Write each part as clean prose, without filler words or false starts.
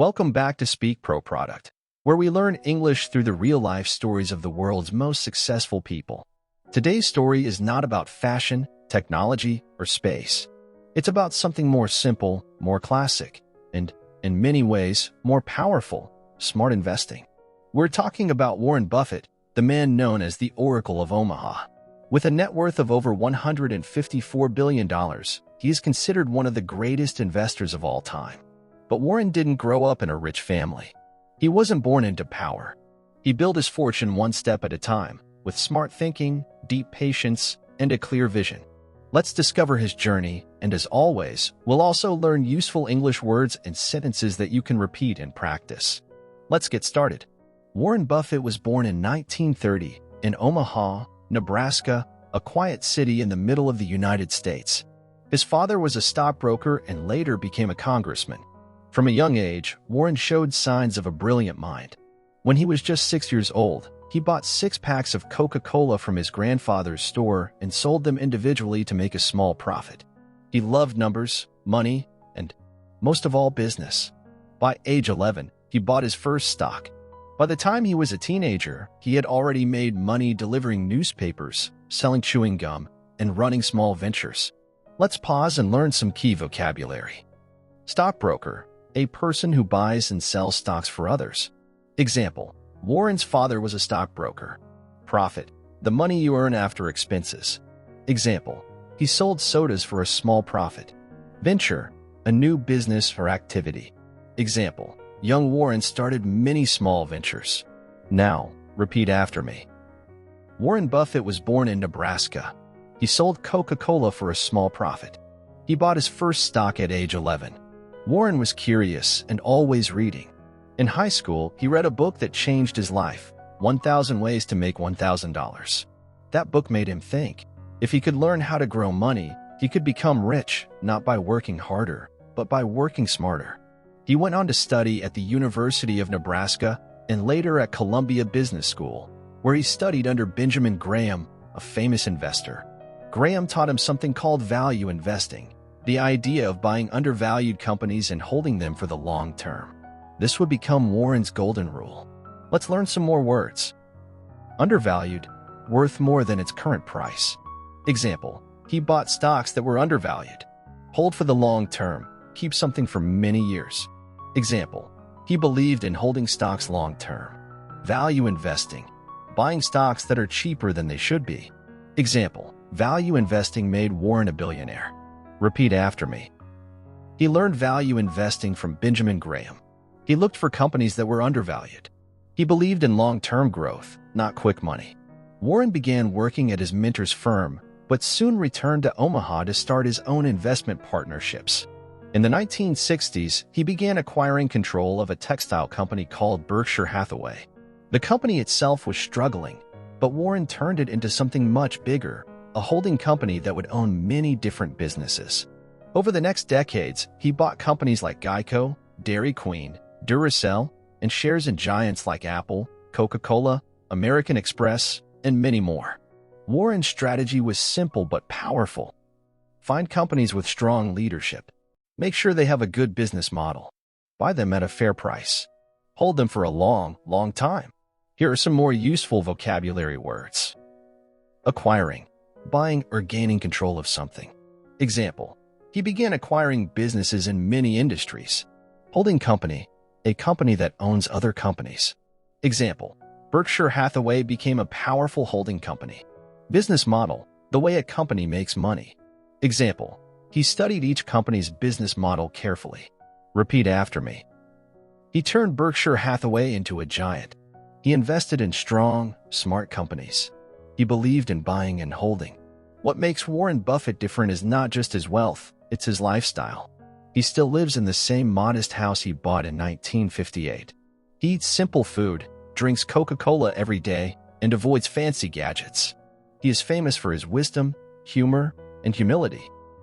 Welcome back to Speak Pro Product, where we learn English through the real-life stories of the world's most successful people. Today's story is not about fashion, technology, or space. It's about something more simple, more classic, and, in many ways, more powerful: smart investing. We're talking about Warren Buffett, the man known as the Oracle of Omaha. With a net worth of over $154 billion, he is considered one of the greatest investors of all time. But Warren didn't grow up in a rich family. He wasn't born into power. He built his fortune one step at a time, with smart thinking, deep patience, and a clear vision. Let's discover his journey, and as always, we'll also learn useful English words and sentences that you can repeat and practice. Let's get started. Warren Buffett was born in 1930 in Omaha, Nebraska, a quiet city in the middle of the United States. His father was a stockbroker and later became a congressman. From a young age, Warren showed signs of a brilliant mind. When he was just 6 years old, he bought 6 packs of Coca-Cola from his grandfather's store and sold them individually to make a small profit. He loved numbers, money, and, most of all, business. By age 11, he bought his first stock. By the time he was a teenager, he had already made money delivering newspapers, selling chewing gum, and running small ventures. Let's pause and learn some key vocabulary. Stockbroker: a person who buys and sells stocks for others. Example: Warren's father was a stockbroker. Profit: the money you earn after expenses. Example: he sold sodas for a small profit. Venture: a new business or activity. Example: young Warren started many small ventures. Now, repeat after me. Warren Buffett was born in Nebraska. He sold Coca-Cola for a small profit. He bought his first stock at age 11. Warren was curious and always reading. In high school, he read a book that changed his life, 1,000 Ways to Make $1,000. That book made him think. If he could learn how to grow money, he could become rich, not by working harder, but by working smarter. He went on to study at the University of Nebraska and later at Columbia Business School, where he studied under Benjamin Graham, a famous investor. Graham taught him something called value investing, the idea of buying undervalued companies and holding them for the long term. This would become Warren's golden rule. Let's learn some more words. Undervalued: worth more than its current price. Example: he bought stocks that were undervalued. Hold for the long term: keep something for many years. Example: he believed in holding stocks long term. Value investing: buying stocks that are cheaper than they should be. Example: value investing made Warren a billionaire. Repeat after me. He learned value investing from Benjamin Graham. He looked for companies that were undervalued. He believed in long-term growth, not quick money. Warren began working at his mentor's firm, but soon returned to Omaha to start his own investment partnerships. In the 1960s, he began acquiring control of a textile company called Berkshire Hathaway. The company itself was struggling, but Warren turned it into something much bigger, a holding company that would own many different businesses. Over the next decades, he bought companies like Geico, Dairy Queen, Duracell, and shares in giants like Apple, Coca-Cola, American Express, and many more. Warren's strategy was simple but powerful. Find companies with strong leadership. Make sure they have a good business model. Buy them at a fair price. Hold them for a long, long time. Here are some more useful vocabulary words. Acquiring: buying or gaining control of something. Example: he began acquiring businesses in many industries. Holding company: a company that owns other companies. Example: Berkshire Hathaway became a powerful holding company. Business model: the way a company makes money. Example: he studied each company's business model carefully. Repeat after me. He turned Berkshire Hathaway into a giant. He invested in strong, smart companies. He believed in buying and holding. What makes Warren Buffett different is not just his wealth, it's his lifestyle. He still lives in the same modest house he bought in 1958. He eats simple food, drinks Coca-Cola every day, and avoids fancy gadgets. He is famous for his wisdom, humor, and humility.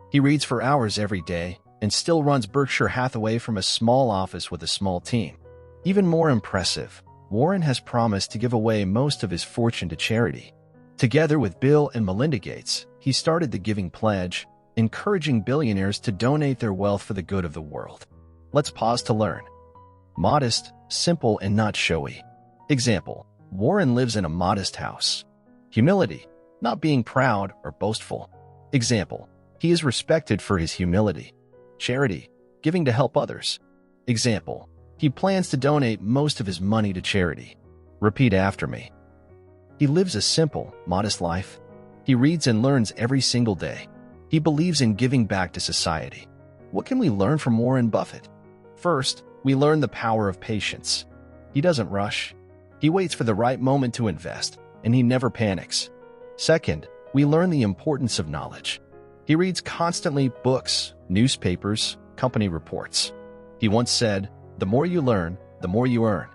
He reads for hours every day and still runs Berkshire Hathaway from a small office with a small team. Even more impressive, Warren has promised to give away most of his fortune to charity. Together with Bill and Melinda Gates, he started the Giving Pledge, encouraging billionaires to donate their wealth for the good of the world. Let's pause to learn. Modest, simple, and not showy. Example, Warren lives in a modest house. Humility, not being proud or boastful. Example, he is respected for his humility. Charity, giving to help others. Example, he plans to donate most of his money to charity. Repeat after me. He lives a simple, modest life. He reads and learns every single day. He believes in giving back to society. What can we learn from Warren Buffett? First, we learn the power of patience. He doesn't rush. He waits for the right moment to invest, and he never panics. Second, we learn the importance of knowledge. He reads constantly books, newspapers, company reports. He once said, "The more you learn, the more you earn."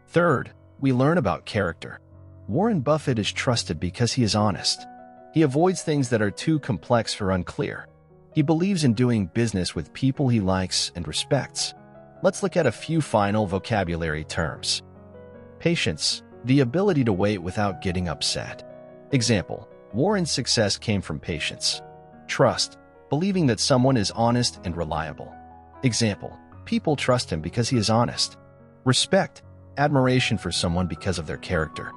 Third, we learn about character. Warren Buffett is trusted because he is honest. He avoids things that are too complex or unclear. He believes in doing business with people he likes and respects. Let's look at a few final vocabulary terms. Patience, the ability to wait without getting upset. Example, Warren's success came from patience. Trust, believing that someone is honest and reliable. Example, people trust him because he is honest. Respect, admiration for someone because of their character.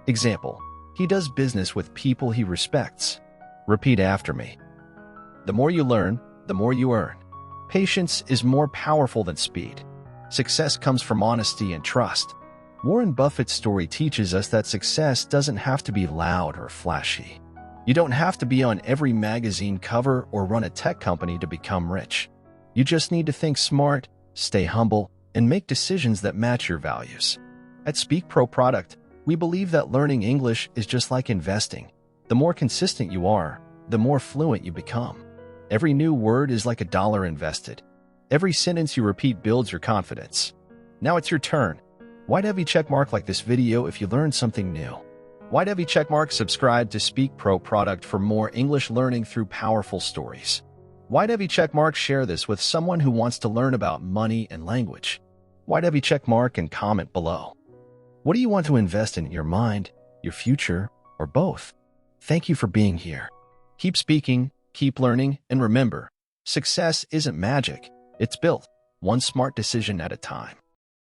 Example, he does business with people he respects. Repeat after me. The more you learn, the more you earn. Patience is more powerful than speed. Success comes from honesty and trust. Warren Buffett's story teaches us that success doesn't have to be loud or flashy. You don't have to be on every magazine cover or run a tech company to become rich. You just need to think smart, stay humble, and make decisions that match your values. At Speak Pro Product, we believe that learning English is just like investing. The more consistent you are, the more fluent you become. Every new word is like $1 invested. Every sentence you repeat builds your confidence. Now it's your turn. Why'd have you checkmark like this video if you learned something new? Why'd have you checkmark subscribe to Speak Pro Product for more English learning through powerful stories? Why'd have you checkmark share this with someone who wants to learn about money and language? Why'd have you checkmark and comment below? What do you want to invest in, your mind, your future, or both? Thank you for being here. Keep speaking, keep learning, and remember, success isn't magic. It's built one smart decision at a time.